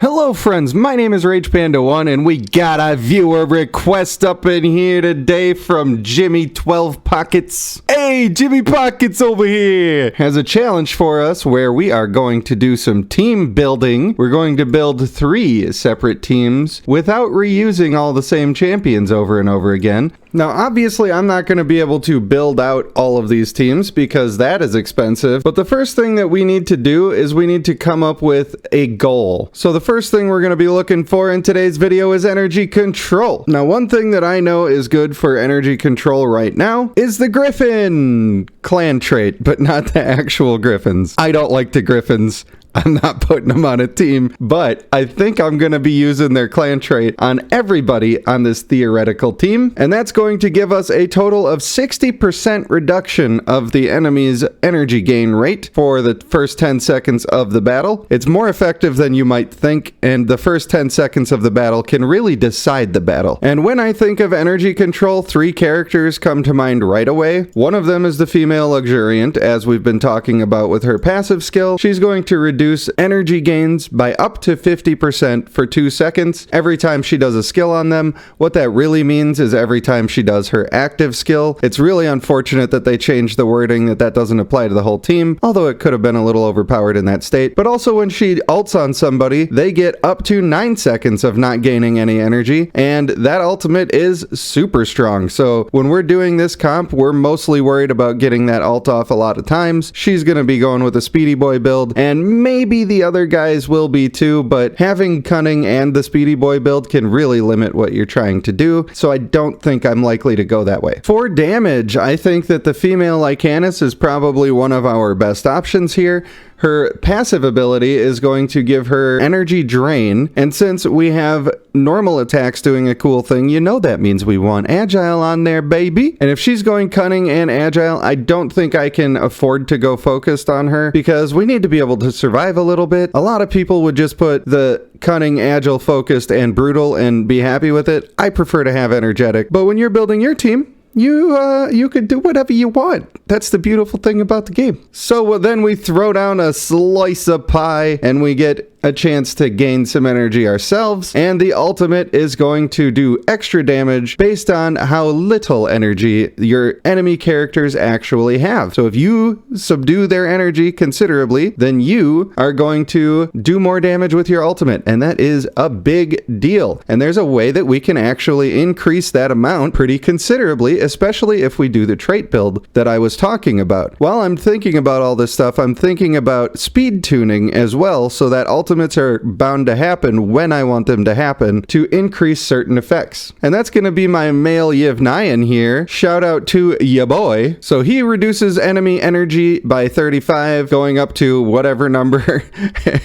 Hello friends, my name is RagePanda1 and we got a viewer request up in here today from Jimmy 12 Pockets. Hey, Jimmy Pockets over here has a challenge for us where we are going to do some team building. We're going to build 3 separate teams without reusing all the same champions over and over again. Now, obviously, I'm not going to be able to build out all of these teams because that is expensive. But the first thing that we need to do is we need to come up with a goal. So the first thing we're going to be looking for in today's video is energy control. Now, one thing that I know is good for energy control right now is the Griffin clan trait, but not the actual Griffins. I don't like the Griffins. I'm not putting them on a team, but I think I'm going to be using their clan trait on everybody on this theoretical team, and that's going to give us a total of 60% reduction of the enemy's energy gain rate for the first 10 seconds of the battle. It's more effective than you might think, and the first 10 seconds of the battle can really decide the battle. And when I think of energy control, 3 characters come to mind right away. One of them is the female luxuriant, as we've been talking about with her passive skill. She's going to reduce energy gains by up to 50% for 2 seconds every time she does a skill on them. What that really means is every time she does her active skill. It's really unfortunate that they changed the wording that doesn't apply to the whole team, although it could have been a little overpowered in that state. But also when she ults on somebody, they get up to 9 seconds of not gaining any energy, and that ultimate is super strong. So when we're doing this comp, we're mostly worried about getting that ult off a lot of times. She's going to be going with a Speedy Boy build, and maybe the other guys will be too, but having Cunning and the Speedy Boy build can really limit what you're trying to do, so I don't think I'm likely to go that way. For damage, I think that the female Lycanis is probably one of our best options here. Her passive ability is going to give her energy drain, and since we have normal attacks doing a cool thing, you know that means we want agile on there, baby. And if she's going cunning and agile, I don't think I can afford to go focused on her because we need to be able to survive a little bit. A lot of people would just put the cunning, agile, focused, and brutal and be happy with it. I prefer to have energetic, but when you're building your team, you could do whatever you want. That's the beautiful thing about the game. So then we throw down a slice of pie and we get a chance to gain some energy ourselves, and the ultimate is going to do extra damage based on how little energy your enemy characters actually have. So if you subdue their energy considerably, then you are going to do more damage with your ultimate, and that is a big deal. And there's a way that we can actually increase that amount pretty considerably, especially if we do the trait build that I was talking about. While I'm thinking about all this stuff, I'm thinking about speed tuning as well, so that ultimates are bound to happen when I want them to happen to increase certain effects. And that's going to be my male Yevnayan here. Shout out to ya boy. So he reduces enemy energy by 35, going up to whatever number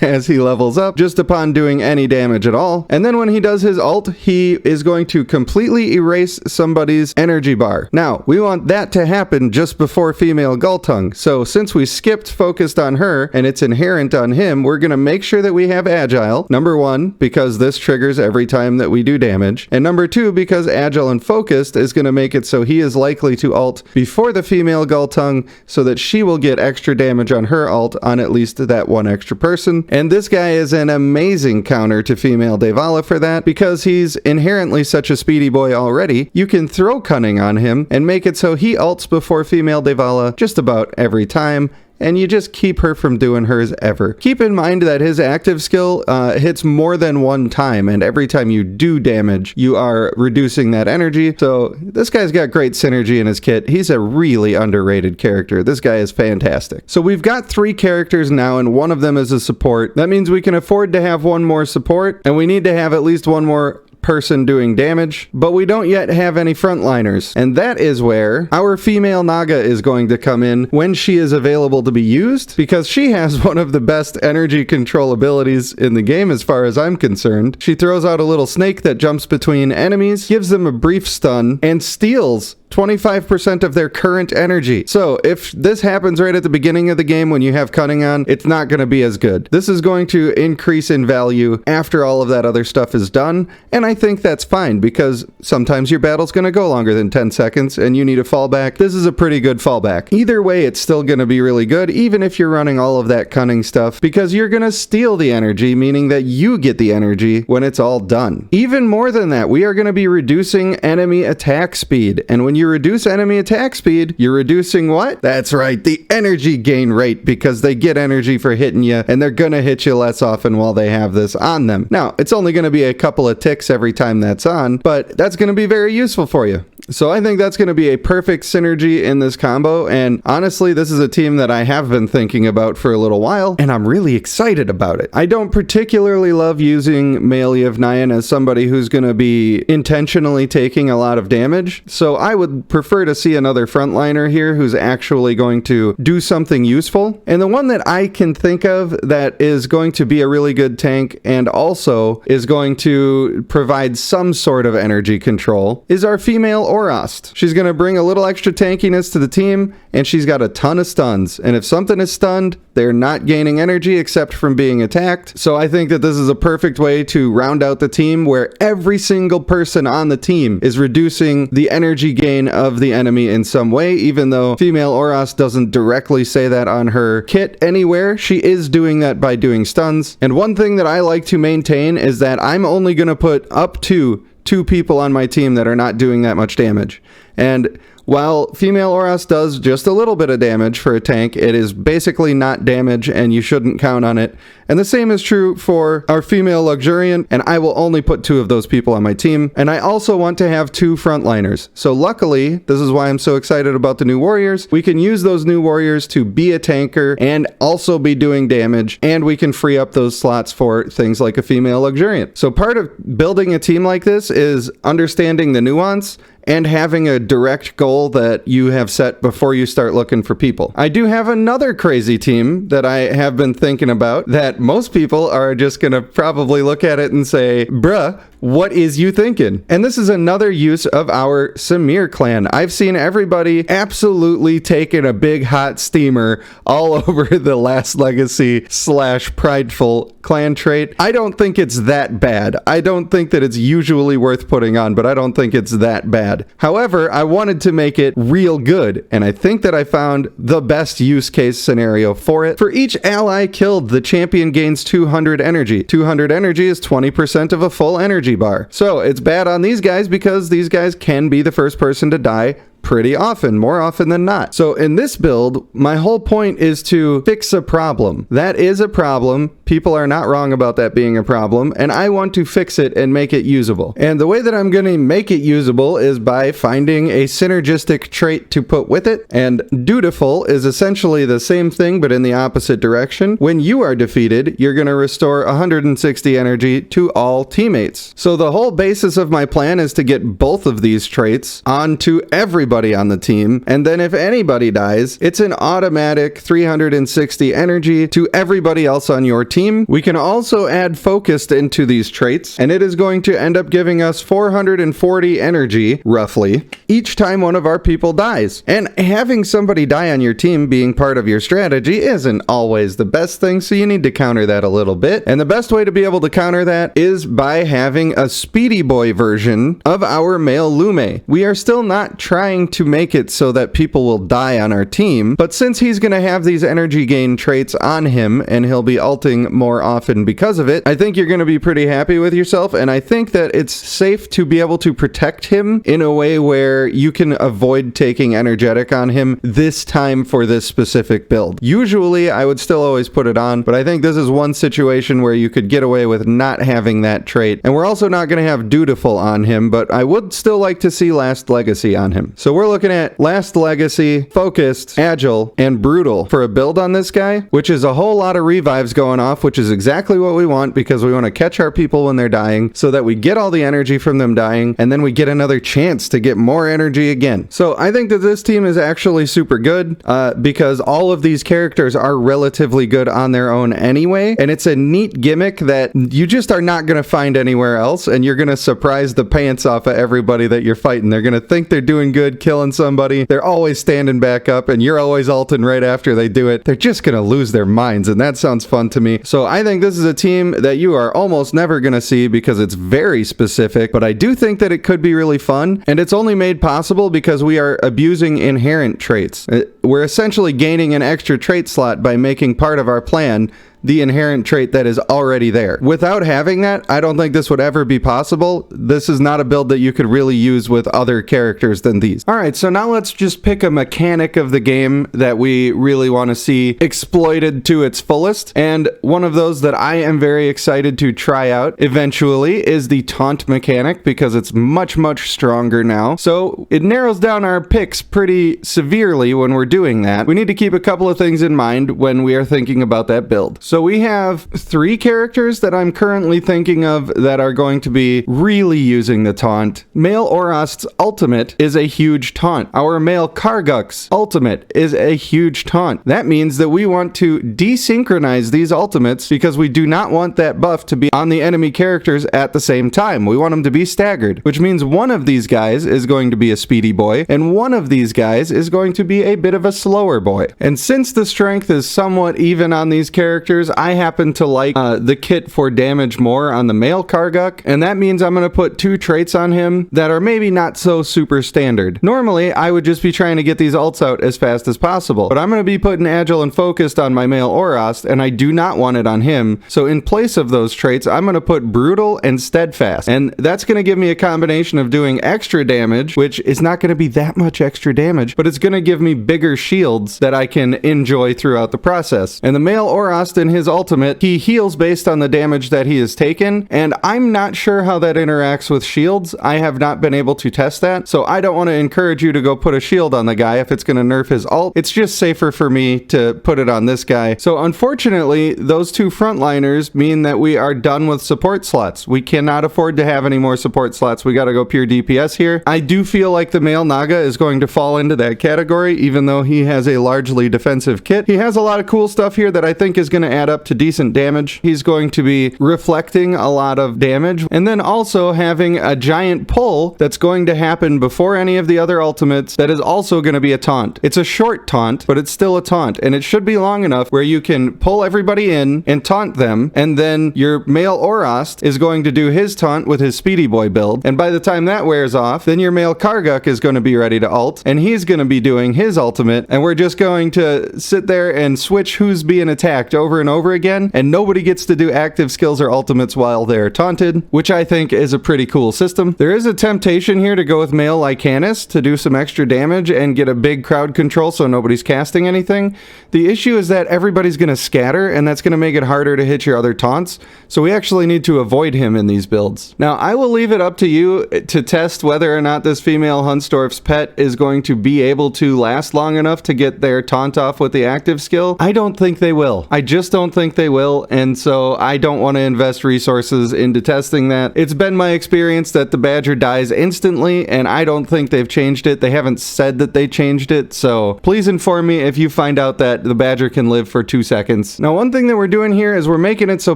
as he levels up, just upon doing any damage at all. And then when he does his ult, he is going to completely erase somebody's energy bar. Now, we want that to happen just before female Gultung. So since we skipped focused on her and it's inherent on him, we're going to make sure that we have agile. Number 1, because this triggers every time that we do damage. And number 2, because agile and focused is going to make it so he is likely to ult before the female Gultung so that she will get extra damage on her ult on at least that one extra person. And this guy is an amazing counter to female Devala for that because he's inherently such a speedy boy already. You can throw cunning on him and make it so he ults before female Devala just about every time, and you just keep her from doing hers ever. Keep in mind that his active skill hits more than one time, and every time you do damage, you are reducing that energy. So this guy's got great synergy in his kit. He's a really underrated character. This guy is fantastic. So we've got 3 characters now, and one of them is a support. That means we can afford to have one more support, and we need to have at least one more person doing damage, but we don't yet have any frontliners, and that is where our female Naga is going to come in when she is available to be used, because she has one of the best energy control abilities in the game as far as I'm concerned. She throws out a little snake that jumps between enemies, gives them a brief stun, and steals 25% of their current energy. So if this happens right at the beginning of the game when you have cunning on, it's not going to be as good. This is going to increase in value after all of that other stuff is done, and I think that's fine because sometimes your battle's going to go longer than 10 seconds and you need a fallback. This is a pretty good fallback. Either way, it's still going to be really good, even if you're running all of that cunning stuff, because you're going to steal the energy, meaning that you get the energy when it's all done. Even more than that, we are going to be reducing enemy attack speed, and when you reduce enemy attack speed, you're reducing what? That's right, the energy gain rate, because they get energy for hitting you, and they're gonna hit you less often while they have this on them. Now, it's only gonna be a couple of ticks every time that's on, but that's gonna be very useful for you. So I think that's going to be a perfect synergy in this combo, and honestly, this is a team that I have been thinking about for a little while, and I'm really excited about it. I don't particularly love using Melee of Nyan as somebody who's going to be intentionally taking a lot of damage, so I would prefer to see another frontliner here who's actually going to do something useful. And the one that I can think of that is going to be a really good tank and also is going to provide some sort of energy control is our female Orost. She's going to bring a little extra tankiness to the team, and she's got a ton of stuns. And if something is stunned, they're not gaining energy except from being attacked. So I think that this is a perfect way to round out the team where every single person on the team is reducing the energy gain of the enemy in some way, even though female Orost doesn't directly say that on her kit anywhere. She is doing that by doing stuns. And one thing that I like to maintain is that I'm only going to put up to 2 people on my team that are not doing that much damage. And while female Orost does just a little bit of damage for a tank, it is basically not damage and you shouldn't count on it. And the same is true for our female Luxuriant, and I will only put 2 of those people on my team. And I also want to have 2 frontliners. So luckily, this is why I'm so excited about the new warriors. We can use those new warriors to be a tanker and also be doing damage, and we can free up those slots for things like a female Luxuriant. So part of building a team like this is understanding the nuance and having a direct goal that you have set before you start looking for people. I do have another crazy team that I have been thinking about that most people are just gonna probably look at it and say, bruh, what is you thinking? And this is another use of our Samir clan. I've seen everybody absolutely taking a big hot steamer all over the Last Legacy / prideful clan trait. I don't think it's that bad. I don't think that it's usually worth putting on, but I don't think it's that bad. However, I wanted to make it real good, and I think that I found the best use case scenario for it. For each ally killed, the champion gains 200 energy. 200 energy is 20% of a full energy bar. So it's bad on these guys because these guys can be the first person to die pretty often, more often than not. So in this build, my whole point is to fix a problem. That is a problem. People are not wrong about that being a problem, and I want to fix it and make it usable. And the way that I'm going to make it usable is by finding a synergistic trait to put with it, and dutiful is essentially the same thing but in the opposite direction. When you are defeated, you're going to restore 160 energy to all teammates. So the whole basis of my plan is to get both of these traits onto everybody on the team, and then if anybody dies, it's an automatic 360 energy to everybody else on your team. We can also add focused into these traits, and it is going to end up giving us 440 energy, roughly, each time one of our people dies. And having somebody die on your team being part of your strategy isn't always the best thing, so you need to counter that a little bit. And the best way to be able to counter that is by having a Speedy Boy version of our male Lume. We are still not trying to make it so that people will die on our team, but since he's going to have these energy gain traits on him and he'll be ulting more often because of it, I think you're going to be pretty happy with yourself, and I think that it's safe to be able to protect him in a way where you can avoid taking energetic on him this time for this specific build. Usually I would still always put it on, but I think this is one situation where you could get away with not having that trait, and we're also not going to have dutiful on him, but I would still like to see Last Legacy on him. So we're looking at Last Legacy, Focused, Agile, and Brutal for a build on this guy, which is a whole lot of revives going off, which is exactly what we want because we want to catch our people when they're dying so that we get all the energy from them dying, and then we get another chance to get more energy again. So I think that this team is actually super good because all of these characters are relatively good on their own anyway, and it's a neat gimmick that you just are not going to find anywhere else, and you're going to surprise the pants off of everybody that you're fighting. They're going to think they're doing good, good killing somebody, they're always standing back up, and you're always ulting right after they do it. They're just gonna lose their minds, and that sounds fun to me. So I think this is a team that you are almost never gonna see because it's very specific, but I do think that it could be really fun, and it's only made possible because we are abusing inherent traits. We're essentially gaining an extra trait slot by making part of our plan the inherent trait that is already there. Without having that, I don't think this would ever be possible. This is not a build that you could really use with other characters than these. All right, so now let's just pick a mechanic of the game that we really want to see exploited to its fullest. And one of those that I am very excited to try out eventually is the taunt mechanic, because it's much, much stronger now. So it narrows down our picks pretty severely when we're doing that. We need to keep a couple of things in mind when we are thinking about that build. So we have 3 characters that I'm currently thinking of that are going to be really using the taunt. Male Orost's ultimate is a huge taunt. Our male Karguk's ultimate is a huge taunt. That means that we want to desynchronize these ultimates because we do not want that buff to be on the enemy characters at the same time. We want them to be staggered, which means one of these guys is going to be a speedy boy, and one of these guys is going to be a bit of a slower boy. And since the strength is somewhat even on these characters, I happen to like the kit for damage more on the male Karguk, and that means I'm going to put 2 traits on him that are maybe not so super standard. Normally, I would just be trying to get these ults out as fast as possible, but I'm going to be putting agile and focused on my male Orost, and I do not want it on him. So in place of those traits, I'm going to put brutal and steadfast, and that's going to give me a combination of doing extra damage, which is not going to be that much extra damage, but it's going to give me bigger shields that I can enjoy throughout the process. And the male Orost in his ultimate, he heals based on the damage that he has taken, and I'm not sure how that interacts with shields. I have not been able to test that, so I don't want to encourage you to go put a shield on the guy if it's going to nerf his ult. It's just safer for me to put it on this guy. So unfortunately, those 2 frontliners mean that we are done with support slots. We cannot afford to have any more support slots. We got to go pure DPS here. I do feel like the male Naga is going to fall into that category, even though he has a largely defensive kit. He has a lot of cool stuff here that I think is going to add up to decent damage. He's going to be reflecting a lot of damage, and then also having a giant pull that's going to happen before any of the other ultimates that is also going to be a taunt. It's a short taunt, but it's still a taunt, and it should be long enough where you can pull everybody in and taunt them, and then your male Orost is going to do his taunt with his speedy boy build, and by the time that wears off, then your male Karguk is going to be ready to ult, and he's going to be doing his ultimate, and we're just going to sit there and switch who's being attacked over and over again, and nobody gets to do active skills or ultimates while they're taunted, which I think is a pretty cool system. There is a temptation here to go with male Lycanus to do some extra damage and get a big crowd control so nobody's casting anything. The issue is that everybody's going to scatter, and that's going to make it harder to hit your other taunts, so we actually need to avoid him in these builds. Now, I will leave it up to you to test whether or not this female Huntsdorf's pet is going to be able to last long enough to get their taunt off with the active skill. I don't think they will. I just don't think they will, and so I don't want to invest resources into testing that. It's been my experience that the Badger dies instantly, and I don't think they've changed it. They haven't said that they changed it, so please inform me if you find out that the Badger can live for 2 seconds. Now, one thing that we're doing here is we're making it so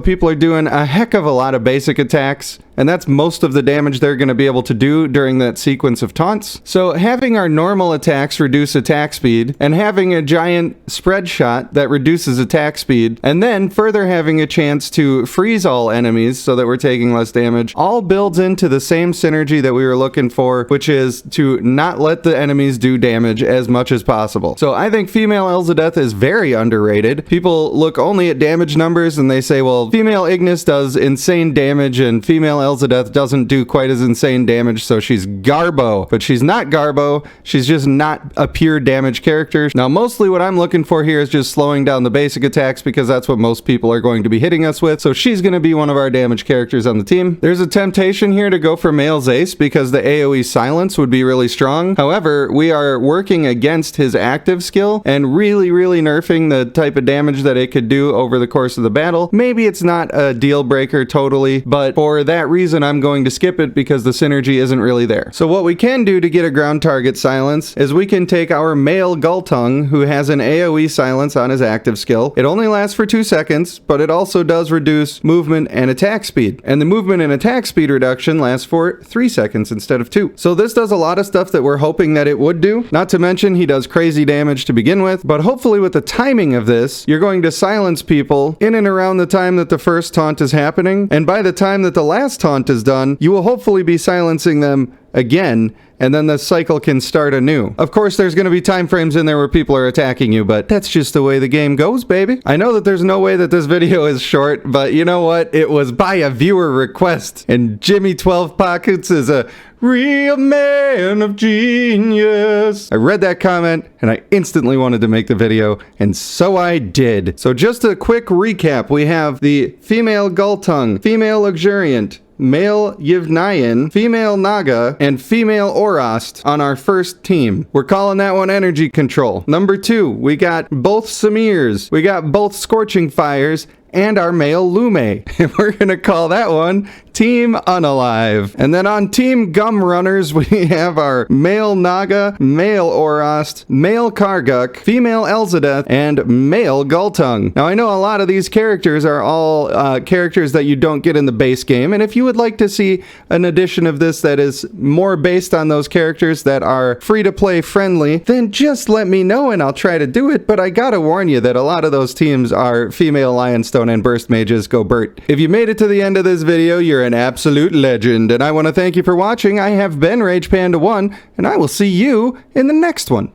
people are doing a heck of a lot of basic attacks, and that's most of the damage they're going to be able to do during that sequence of taunts. So having our normal attacks reduce attack speed, and having a giant spread shot that reduces attack speed, and then further having a chance to freeze all enemies so that we're taking less damage, all builds into the same synergy that we were looking for, which is to not let the enemies do damage as much as possible. So I think female Elzadeth is very underrated. People look only at damage numbers and they say, well, female Ignis does insane damage and female Elzadeth doesn't do quite as insane damage, so she's Garbo. But she's not Garbo, she's just not a pure damage character. Now, mostly what I'm looking for here is just slowing down the basic attacks because that's what most people are going to be hitting us with, so she's going to be one of our damage characters on the team. There's a temptation here to go for male Zace because the AoE silence would be really strong. However, we are working against his active skill and really nerfing the type of damage that it could do over the course of the battle. Maybe it's not a deal breaker totally, but for that reason, I'm going to skip it because the synergy isn't really there. So what we can do to get a ground target silence is we can take our male Gulltongue, who has an AoE silence on his active skill. It only lasts for 2 seconds, but it also does reduce movement and attack speed. And the movement and attack speed reduction lasts for 3 seconds instead of 2. So this does a lot of stuff that we're hoping that it would do. Not to mention he does crazy damage to begin with, but hopefully with the timing of this, you're going to silence people in and around the time that the first taunt is happening, and by the time that the last taunt is done, you will hopefully be silencing them again, and then the cycle can start anew. Of course, there's going to be time frames in there where people are attacking you, but that's just the way the game goes, baby. I know that there's no way that this video is short, but you know what? It was by a viewer request, and Jimmy 12 Pockets is a real man of genius. I read that comment and I instantly wanted to make the video, and so I did. So just a quick recap, we have the female Gulltongue, female Luxuriant, male Yivnayan, female Naga, and female Orast on our first team. We're calling that one Energy Control. Number 2, we got both Samirs, we got both Scorching Fires, and our male Lume. And we're gonna call that one Team Unalive. And then on Team Gum Runners, we have our male Naga, male Orast, male Karguk, female Elzadeth, and male Gulltongue. Now I know a lot of these characters are all characters that you don't get in the base game, and if you would like to see an edition of this that is more based on those characters that are free-to-play friendly, then just let me know and I'll try to do it. But I gotta warn you that a lot of those teams are female Lionstone and Burst Mages. Go Bert. If you made it to the end of this video, you're an absolute legend, and I want to thank you for watching. I have been RagePanda1, and I will see you in the next one.